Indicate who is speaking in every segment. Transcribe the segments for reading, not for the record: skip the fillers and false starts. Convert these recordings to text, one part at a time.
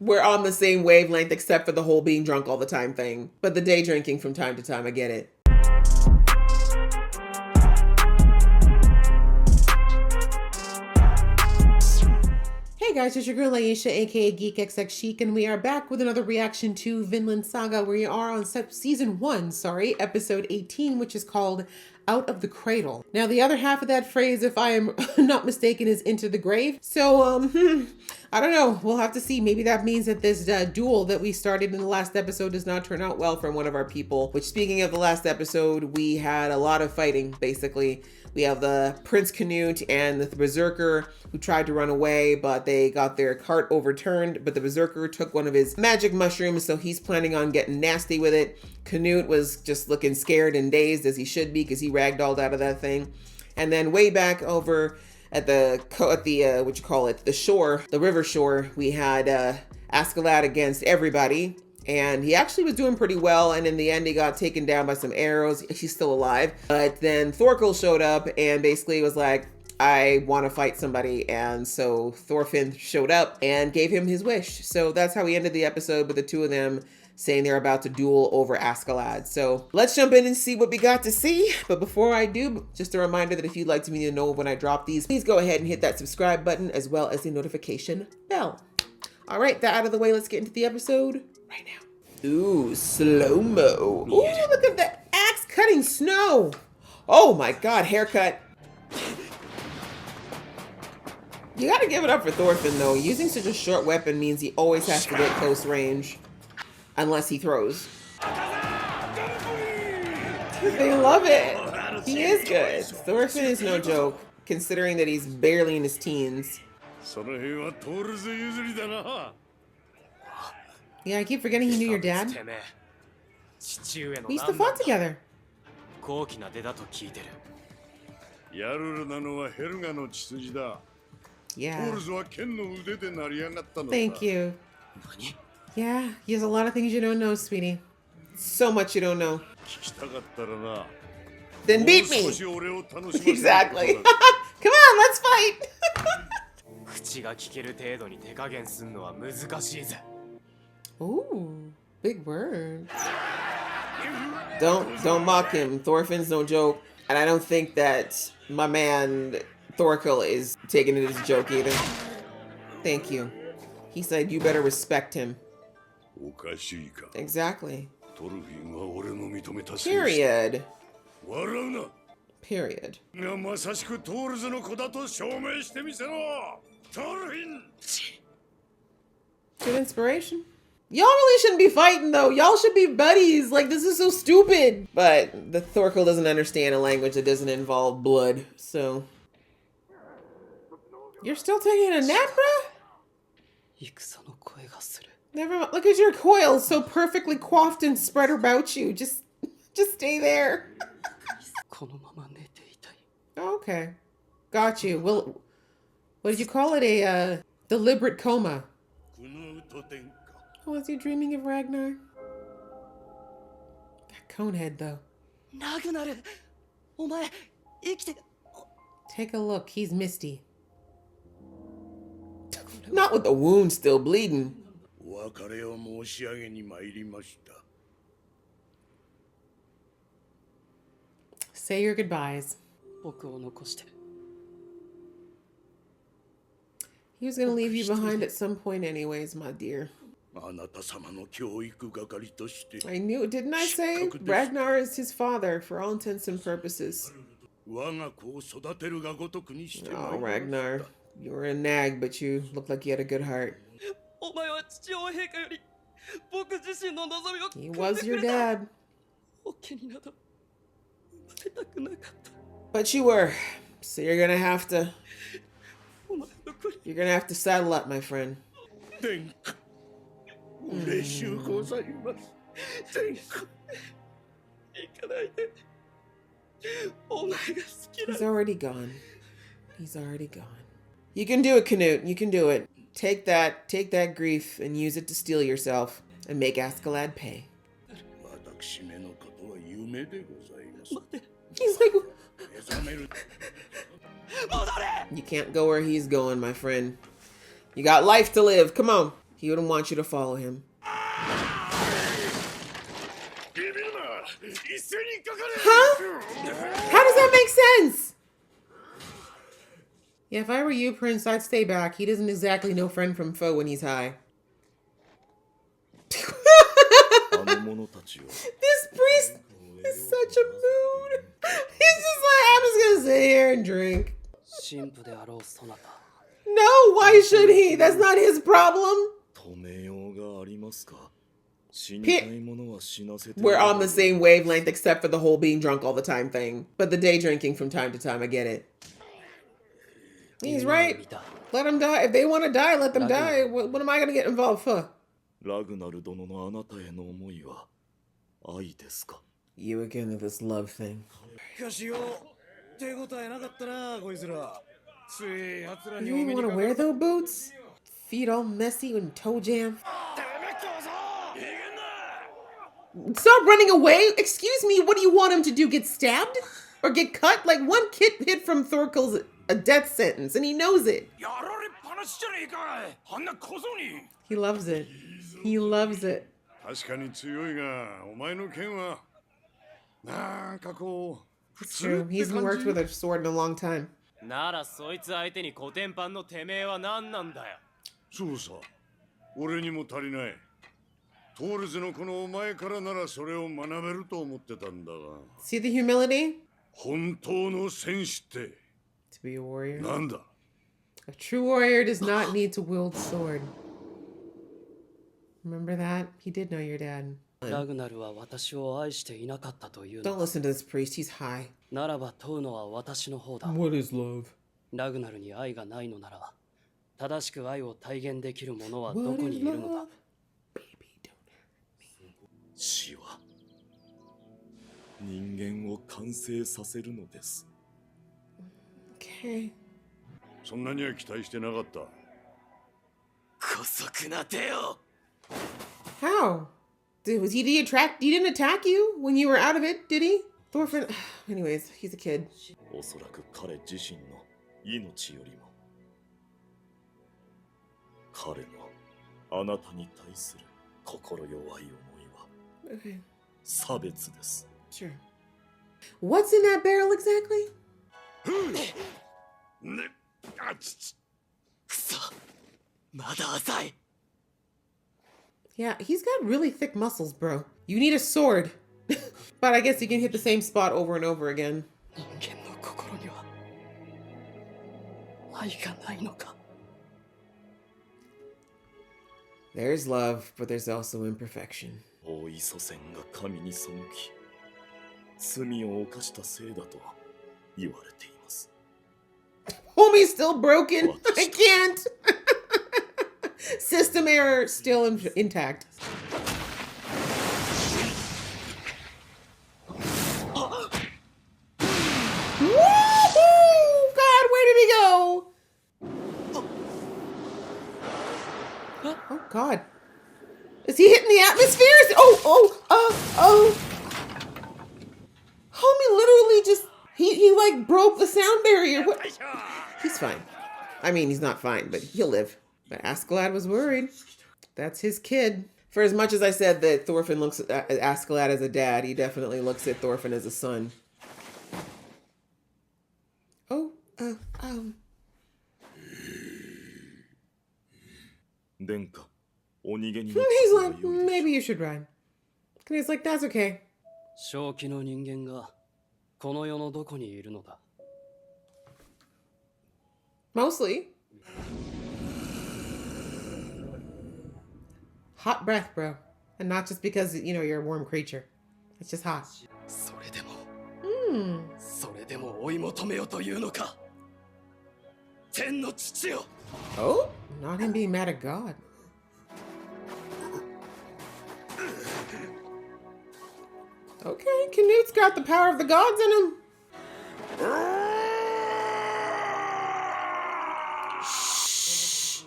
Speaker 1: We're on the same wavelength except for the whole being drunk all the time thing. But the day drinking from time to time, I get it. Hey guys, it's your girl Aisha, aka Geek XX Chic, and we are back with another reaction to Vinland Saga. We are on season 1, episode 18, which is called Out of the Cradle. Now, the other half of that phrase, if I am not mistaken, is into the grave. So, I don't know. We'll have to see. Maybe that means that this duel that we started in the last episode does not turn out well for one of our people. Which, speaking of the last episode, we had a lot of fighting, basically. We have the Prince Canute and the Berserker who tried to run away, but they got their cart overturned. But the Berserker took one of his magic mushrooms, so he's planning on getting nasty with it. Canute was just looking scared and dazed, as he should be, because he ragdolled out of that thing. And then way back over at the shore, the river shore, we had Askeladd against everybody. And he actually was doing pretty well. And in the end, he got taken down by some arrows. He's still alive. But then Thorkel showed up and basically was like, I want to fight somebody. And so Thorfinn showed up and gave him his wish. So that's how we ended the episode, with the two of them saying they're about to duel over Askeladd. So let's jump in and see what we got to see. But before I do, just a reminder that if you'd like to know when I drop these, please go ahead and hit that subscribe button as well as the notification bell. All right, that out of the way, let's get into the episode right now. Ooh, slow-mo. Ooh, look at the axe cutting snow. Oh my God, haircut. You gotta give it up for Thorfinn though. Using such a short weapon means he always has to get close range. Unless he throws. They love it. He is good. Thorfinn is no joke, considering that he's barely in his teens. Yeah, I keep forgetting he knew your dad. We used to fought together. Yeah. Thank you. Yeah, he has a lot of things you don't know, sweetie. So much you don't know. Then beat me! Exactly. Come on, let's fight! Ooh, big words. Don't mock him. Thorfinn's no joke. And I don't think that my man Thorkel is taking it as a joke either. Thank you. He said you better respect him. Exactly. Period. Period. Good inspiration. Y'all really shouldn't be fighting though. Y'all should be buddies. Like, this is so stupid. But the Thorkel doesn't understand a language that doesn't involve blood, so. You're still taking a nap, bruh? Never mind. Look at your coils so perfectly coiffed and spread about you. Just stay there. Okay. Got you. Well, what did you call it? A deliberate coma. Oh, is he dreaming of Ragnar? That conehead, though. Take a look. He's misty. Not with the wound still bleeding. Say your goodbyes. He was going to leave you behind at some point anyways, my dear. I knew it, didn't I say? Ragnar is his father for all intents and purposes. Oh, Ragnar. You were a nag, but you looked like you had a good heart. He was your dad. But you were. So you're gonna have to saddle up, my friend. He's already gone. He's already gone. You can do it, Canute. You can do it. Take that grief and use it to steel yourself and make Askeladd pay. He's like, you can't go where he's going, my friend. You got life to live. Come on. He wouldn't want you to follow him. Huh? How does that make sense? Yeah, if I were you, Prince, I'd stay back. He doesn't exactly know friend from foe when he's high. This priest is such a mood. He's just like, I'm just gonna sit here and drink. No, why should he? That's not his problem. We're on the same wavelength except for the whole being drunk all the time thing. But the day drinking from time to time, I get it. He's right. Let them die. If they want to die, let them die. What am I going to get involved for? You again with this love thing. You even want to wear those boots? Feet all messy and toe jam. Stop running away! Excuse me, what do you want him to do? Get stabbed? Or get cut? Like, one kid hit from Thorkel's a death sentence, and he knows it. He loves it. He loves it. It's true. He hasn't worked with a sword in a long time. See the humility? To be a warrior. A true warrior does not need to wield a sword. Remember that? He did know your dad. Don't listen to this priest, he's high. What is love? What is love? Baby, don't hurt me. Okay. How? Was he he didn't attack you when you were out of it, did he? Thorfinn, anyways, he's a kid. Okay. Sure. What's in that barrel exactly? Yeah, he's got really thick muscles, bro. You need a sword. But I guess you can hit the same spot over and over again. There's love, but there's also imperfection. Homie's still broken. I can't. System error still intact. Woohoo! God, where did he go? Oh God. Is he hitting the atmosphere? Oh. Homie literally just, he like broke the sound barrier. What? He's fine. I mean, he's not fine, but he'll live. But Askeladd was worried. That's his kid. For as much as I said that Thorfinn looks at Askeladd as a dad, he definitely looks at Thorfinn as a son. He's like, maybe you should ride. And he's like, that's okay. Mostly. Hot breath, bro. And not just because, you know, you're a warm creature. It's just hot. Oh? Not him being mad at God. Okay, Canute's got the power of the gods in him. Shh.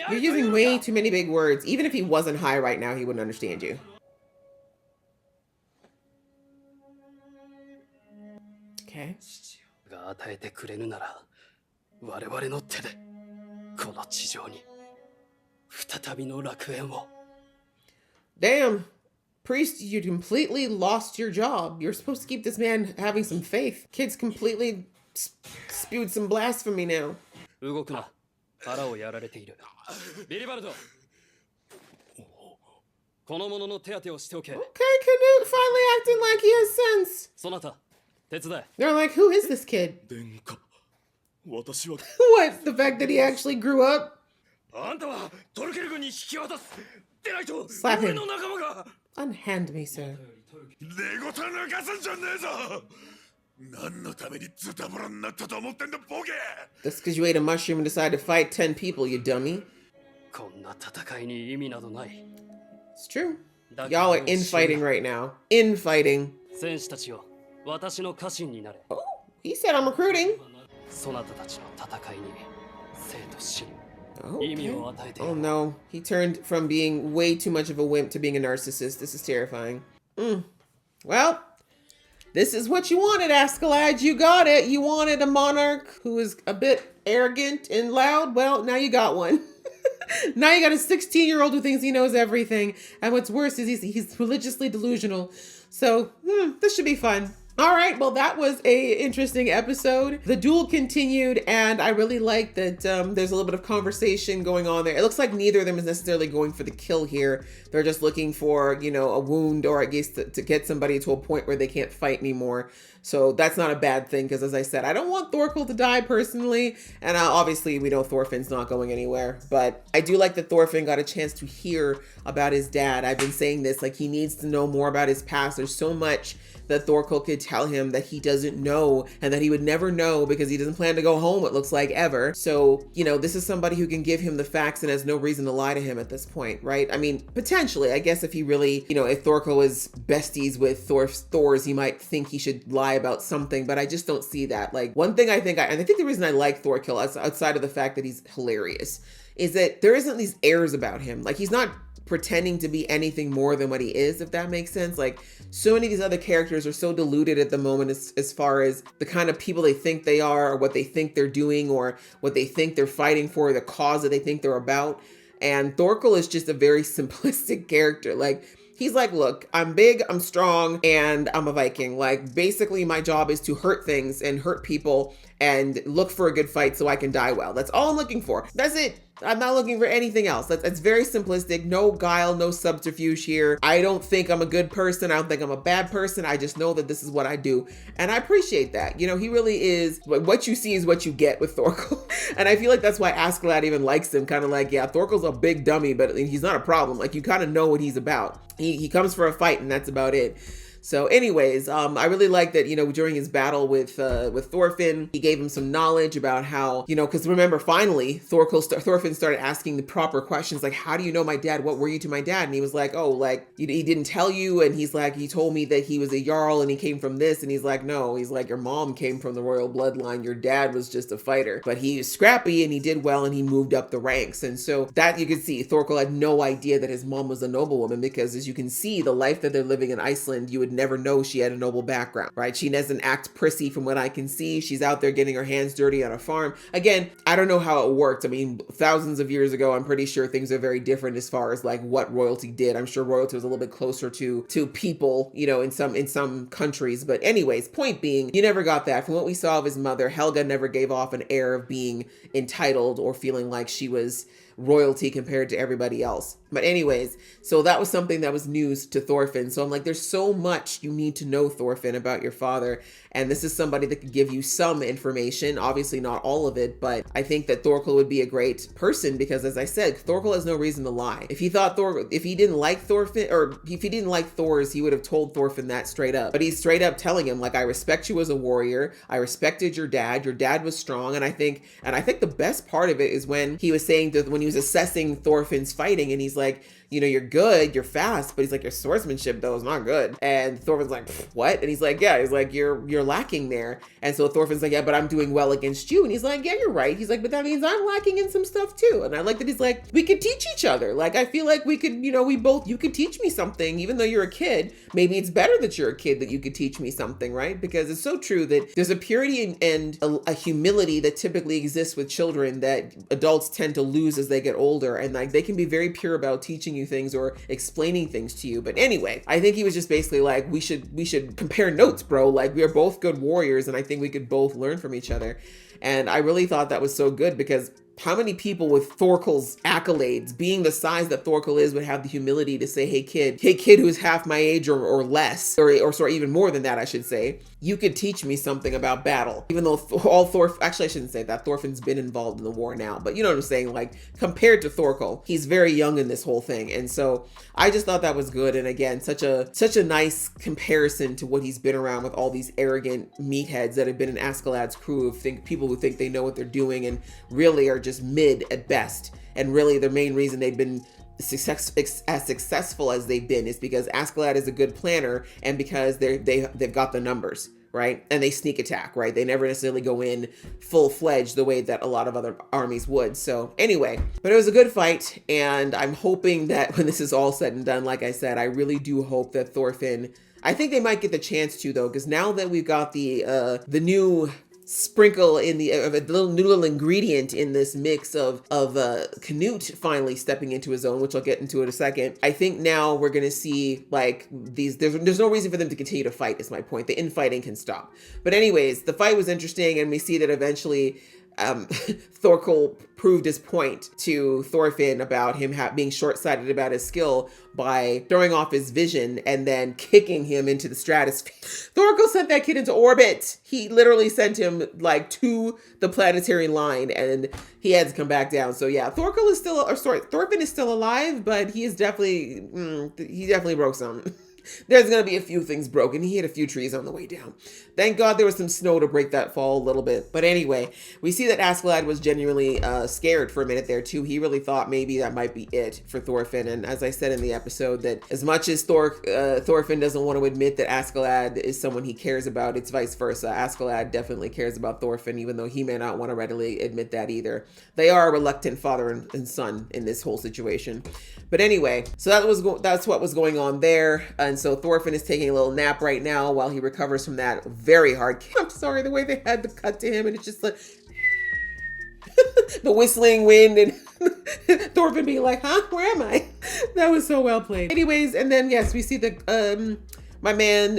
Speaker 1: You're using way too many big words. Even if he wasn't high right now, he wouldn't understand you. Okay.
Speaker 2: 与えてくれるなら、我々の手でこの地上に再びの楽園を。
Speaker 1: Damn, priest, you completely lost your job. You're supposed to keep this man having some faith. Kid's completely spewed some blasphemy now.
Speaker 2: 動くな。腹をやられている。ビリバルド。この者の手当てをしておけ。
Speaker 1: Okay, Canute finally acting like he has sense.
Speaker 2: そなた、手伝え。
Speaker 1: They're like, who is this kid?
Speaker 3: 殿下、私は
Speaker 1: What? The fact that he actually grew up?
Speaker 3: あんたはトルケル軍に引き渡す。でないと
Speaker 1: Slap him.
Speaker 3: 俺の仲間が
Speaker 1: Unhand me, sir.
Speaker 3: 寝言抜かすんじゃねえぞ。何のためにズタボロになったと思ってんだボケ。
Speaker 1: That's because you ate a mushroom and decided to fight 10 people, you dummy.
Speaker 2: こんな戦いに意味などない。
Speaker 1: It's true. Y'all are infighting right now. Infighting.
Speaker 2: 戦士たちよ、私の家臣になれ。
Speaker 1: Oh, he said I'm recruiting.
Speaker 2: そなたたちの戦いに生と死に
Speaker 1: Okay.
Speaker 2: 意味を与えて。
Speaker 1: Oh no, he turned from being way too much of a wimp to being a narcissist. This is terrifying. Well, this is what you wanted, Askeladd. You got it. You wanted a monarch who is a bit arrogant and loud. Well, now you got one. Now you got a 16-year-old who thinks he knows everything. And what's worse is he's religiously delusional. So, this should be fun. All right, well, that was a interesting episode. The duel continued, and I really like that there's a little bit of conversation going on there. It looks like neither of them is necessarily going for the kill here. They're just looking for, you know, a wound, or I guess to get somebody to a point where they can't fight anymore. So that's not a bad thing, because as I said, I don't want Thorkel to die personally. And obviously we know Thorfinn's not going anywhere, but I do like that Thorfinn got a chance to hear about his dad. I've been saying this, like, he needs to know more about his past. There's so much that Thorkel could tell him that he doesn't know, and that he would never know because he doesn't plan to go home, it looks like, ever. So, you know, this is somebody who can give him the facts and has no reason to lie to him at this point, right? I mean, potentially, I guess if he really, you know, if Thorkel is besties with Thor's, he might think he should lie about something, but I just don't see that. Like, one thing I think, and I think the reason I like Thorkel, outside of the fact that he's hilarious, is that there isn't these airs about him. Like, he's not pretending to be anything more than what he is, if that makes sense. Like, so many of these other characters are so diluted at the moment as far as the kind of people they think they are, or what they think they're doing, or what they think they're fighting for, the cause that they think they're about. And Thorkel is just a very simplistic character. Like, he's like, look, I'm big, I'm strong, and I'm a Viking. Like, basically my job is to hurt things and hurt people and look for a good fight so I can die well. That's all I'm looking for. That's it. I'm not looking for anything else. That's very simplistic. No guile, no subterfuge here. I don't think I'm a good person. I don't think I'm a bad person. I just know that this is what I do. And I appreciate that. You know, he really is, what you see is what you get with Thorkel. And I feel like that's why Askeladd even likes him. Kind of like, yeah, Thorkel's a big dummy, but he's not a problem. Like, you kind of know what he's about. He comes for a fight, and that's about it. So anyways, I really like that, you know, during his battle with Thorfinn, he gave him some knowledge about how, you know, because remember, finally, Thorfinn started asking the proper questions, like, how do you know my dad? What were you to my dad? And he was like, oh, like, he didn't tell you. And he's like, he told me that he was a Jarl and he came from this. And he's like, no, he's like, your mom came from the royal bloodline. Your dad was just a fighter. But he was scrappy and he did well and he moved up the ranks. And so that you can see, Thorkel had no idea that his mom was a noblewoman, because as you can see, the life that they're living in Iceland, you would never know she had a noble background, right? She doesn't act prissy from what I can see. She's out there getting her hands dirty on a farm. Again, I don't know how it worked. I mean, thousands of years ago, I'm pretty sure things are very different as far as like what royalty did. I'm sure royalty was a little bit closer to people, you know, in some countries. But anyways, point being, you never got that. From what we saw of his mother, Helga never gave off an air of being entitled or feeling like she was royalty compared to everybody else. But anyways, so that was something that was news to Thorfinn. So I'm like, there's so much you need to know, Thorfinn, about your father. And this is somebody that could give you some information, obviously not all of it, but I think that Thorkel would be a great person because, as I said, Thorkel has no reason to lie. If he didn't like Thorfinn, or if he didn't like Thor's, he would have told Thorfinn that straight up. But he's straight up telling him, like, I respect you as a warrior. I respected your dad. Your dad was strong. And I think the best part of it is when he was saying that when he was assessing Thorfinn's fighting, and he's like, you know, you're good, you're fast, but he's like, your swordsmanship though is not good. And Thorfinn's like, what? And he's like, yeah, he's like, your lacking there. And so Thorfinn's like, yeah, but I'm doing well against you. And he's like, yeah, you're right. He's like, but that means I'm lacking in some stuff too. And I like that he's like, we could teach each other. Like, I feel like we could, you could teach me something, even though you're a kid. Maybe it's better that you're a kid, that you could teach me something, right? Because it's so true that there's a purity and a humility that typically exists with children that adults tend to lose as they get older. And like, they can be very pure about teaching you things or explaining things to you. But anyway, I think he was just basically like, we should compare notes, bro. Like, we are both good warriors, and I think we could both learn from each other. And I really thought that was so good, because how many people with Thorkel's accolades, being the size that Thorkel is, would have the humility to say, hey kid who's half my age or less, or sorry, even more than that, I should say, you could teach me something about battle. Even though actually I shouldn't say that, Thorfinn's been involved in the war now, but you know what I'm saying? Like, compared to Thorkel, he's very young in this whole thing. And so I just thought that was good. And again, such a nice comparison to what he's been around with all these arrogant meatheads that have been in Askeladd's crew, of people who think they know what they're doing and really are just mid at best. And really the main reason they've been as successful as they've been is because Askeladd is a good planner, and because they've got the numbers, right? And they sneak attack, right? They never necessarily go in full-fledged the way that a lot of other armies would. So anyway, but it was a good fight, and I'm hoping that when this is all said and done, like I said, I really do hope that Thorfinn, I think they might get the chance to, though, because now that we've got the new sprinkle in the a little ingredient in this mix of Canute finally stepping into his own, which I'll get into in a second. I think now we're gonna see like these. There's no reason for them to continue to fight. Is my point. The infighting can stop. But anyways, the fight was interesting, and we see that eventually Thorkel proved his point to Thorfinn about him being short-sighted about his skill by throwing off his vision and then kicking him into the stratosphere. Thorkel sent that kid into orbit. He literally sent him like to the planetary line, and he had to come back down. So yeah, Thorfinn is still alive, but he definitely broke something. There's going to be a few things broken. He hit a few trees on the way down. Thank God there was some snow to break that fall a little bit. But anyway, we see that Askeladd was genuinely scared for a minute there too. He really thought maybe that might be it for Thorfinn. And as I said in the episode, that as much as Thorfinn doesn't want to admit that Askeladd is someone he cares about, it's vice versa. Askeladd definitely cares about Thorfinn, even though he may not want to readily admit that either. They are a reluctant father and son in this whole situation. But anyway, so that's what was going on there. And so Thorfinn is taking a little nap right now while he recovers from that very hard kick. I'm sorry, the way they had to cut to him, and it's just like the whistling wind and Thorfinn being like, huh, where am I? That was so well played. Anyways, and then yes, we see the my man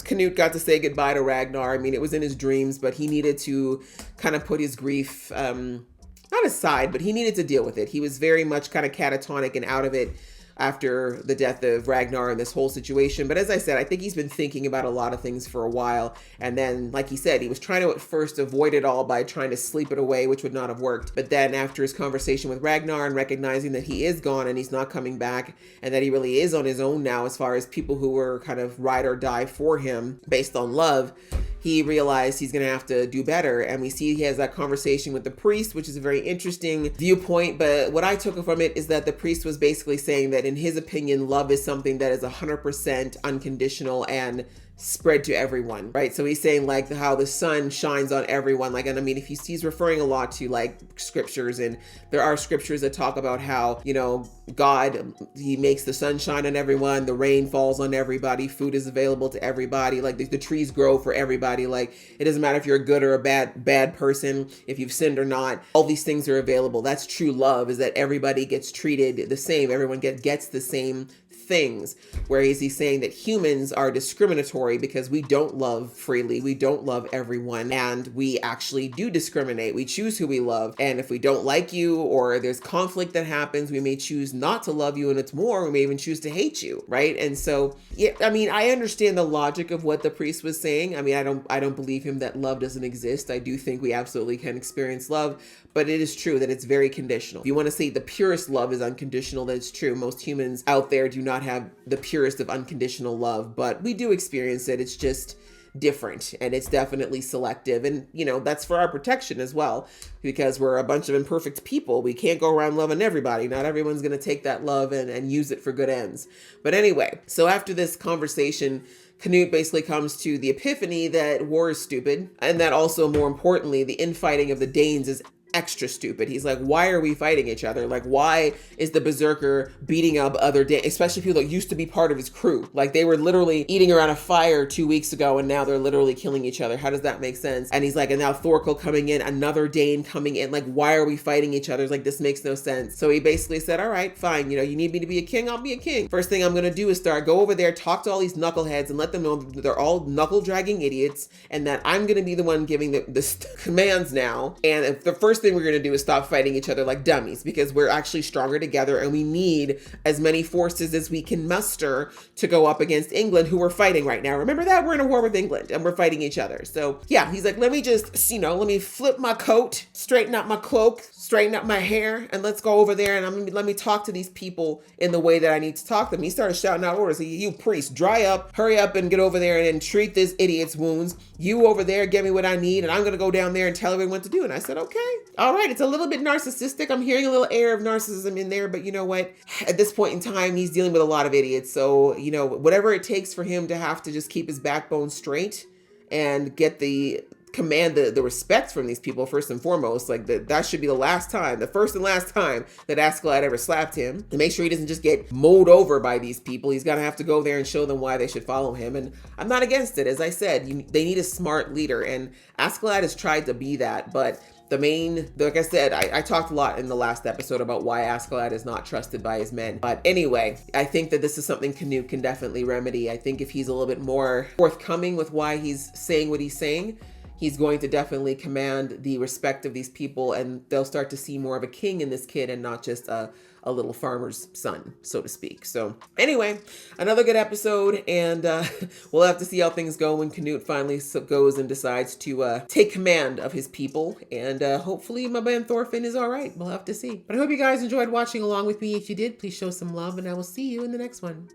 Speaker 1: Canute got to say goodbye to Ragnar. I mean, it was in his dreams, but he needed to kind of put his grief not aside, but he needed to deal with it. He was very much kind of catatonic and out of it after the death of Ragnar and this whole situation. But as I said, I think he's been thinking about a lot of things for a while. And then, like he said, he was trying to at first avoid it all by trying to sleep it away, which would not have worked. But then after his conversation with Ragnar and recognizing that he is gone and he's not coming back, and that he really is on his own now as far as people who were kind of ride or die for him based on love, he realized he's going to have to do better. And we see he has that conversation with the priest, which is a very interesting viewpoint. But what I took from it is that the priest was basically saying that in his opinion, love is something that is 100% unconditional and spread to everyone, right? So he's saying like how the sun shines on everyone. Like, and I mean, if he's referring a lot to like scriptures, and there are scriptures that talk about how, you know, God, he makes the sun shine on everyone, the rain falls on everybody, food is available to everybody, like the trees grow for everybody. Like, it doesn't matter if you're a good or a bad person, if you've sinned or not, all these things are available. That's true love, is that everybody gets treated the same. Everyone gets the same things. Whereas he's saying that humans are discriminatory because we don't love freely, we don't love everyone, and we actually do discriminate. We choose who we love, and if we don't like you or there's conflict that happens, we may choose not to love you, and it's more, we may even choose to hate you, right? And so yeah, I mean, I understand the logic of what the priest was saying. I mean, I don't believe him that love doesn't exist. I do think we absolutely can experience love, but it is true that it's very conditional. If you want to say the purest love is unconditional, that's true. Most humans out there do not have the purest of unconditional love, but we do experience it. It's just different, and it's definitely selective. And, you know, that's for our protection as well, because we're a bunch of imperfect people. We can't go around loving everybody. Not everyone's going to take that love and use it for good ends. But anyway, so after this conversation, Canute basically comes to the epiphany that war is stupid, and that also, more importantly, the infighting of the Danes is extra stupid. He's like, why are we fighting each other? Like, why is the berserker beating up other Danes, especially people that used to be part of his crew? Like, they were literally eating around a fire 2 weeks ago, and now they're literally killing each other. How does that make sense? And he's like, and now Thorkel coming in, another Dane coming in. Like, why are we fighting each other? Like, this makes no sense. So he basically said, all right, fine. You know, you need me to be a king, I'll be a king. First thing I'm going to do is go over there, talk to all these knuckleheads and let them know that they're all knuckle dragging idiots and that I'm going to be the one giving the commands now. And if the first thing we're going to do is stop fighting each other like dummies, because we're actually stronger together and we need as many forces as we can muster to go up against England, who we're fighting right now. Remember that? We're in a war with England and we're fighting each other. So yeah, he's like, let me just, let me flip my coat, straighten up my cloak, straighten up my hair, and let's go over there and let me talk to these people in the way that I need to talk to them. He started shouting out orders. You priest, dry up, hurry up and get over there and treat this idiot's wounds. You over there, get me what I need, and I'm going to go down there and tell everyone what to do. And I said, okay, all right. It's a little bit narcissistic. I'm hearing a little air of narcissism in there, but you know what? At this point in time, he's dealing with a lot of idiots. So, whatever it takes for him to have to just keep his backbone straight and get the respect from these people first and foremost, like that should be the first and last time that Askeladd ever slapped him, to make sure he doesn't just get mowed over by these people. He's got to have to go there and show them why they should follow him. And I'm not against it. As I said, they need a smart leader, and Askeladd has tried to be that, but like I said, I talked a lot in the last episode about why Askeladd is not trusted by his men. But anyway, I think that this is something Canute can definitely remedy. I think if he's a little bit more forthcoming with why he's saying what he's saying, he's going to definitely command the respect of these people, and they'll start to see more of a king in this kid and not just a little farmer's son, so to speak. So anyway, another good episode, and we'll have to see how things go when Canute finally goes and decides to take command of his people, and hopefully my man Thorfinn is all right. We'll have to see. But I hope you guys enjoyed watching along with me. If you did, please show some love, and I will see you in the next one.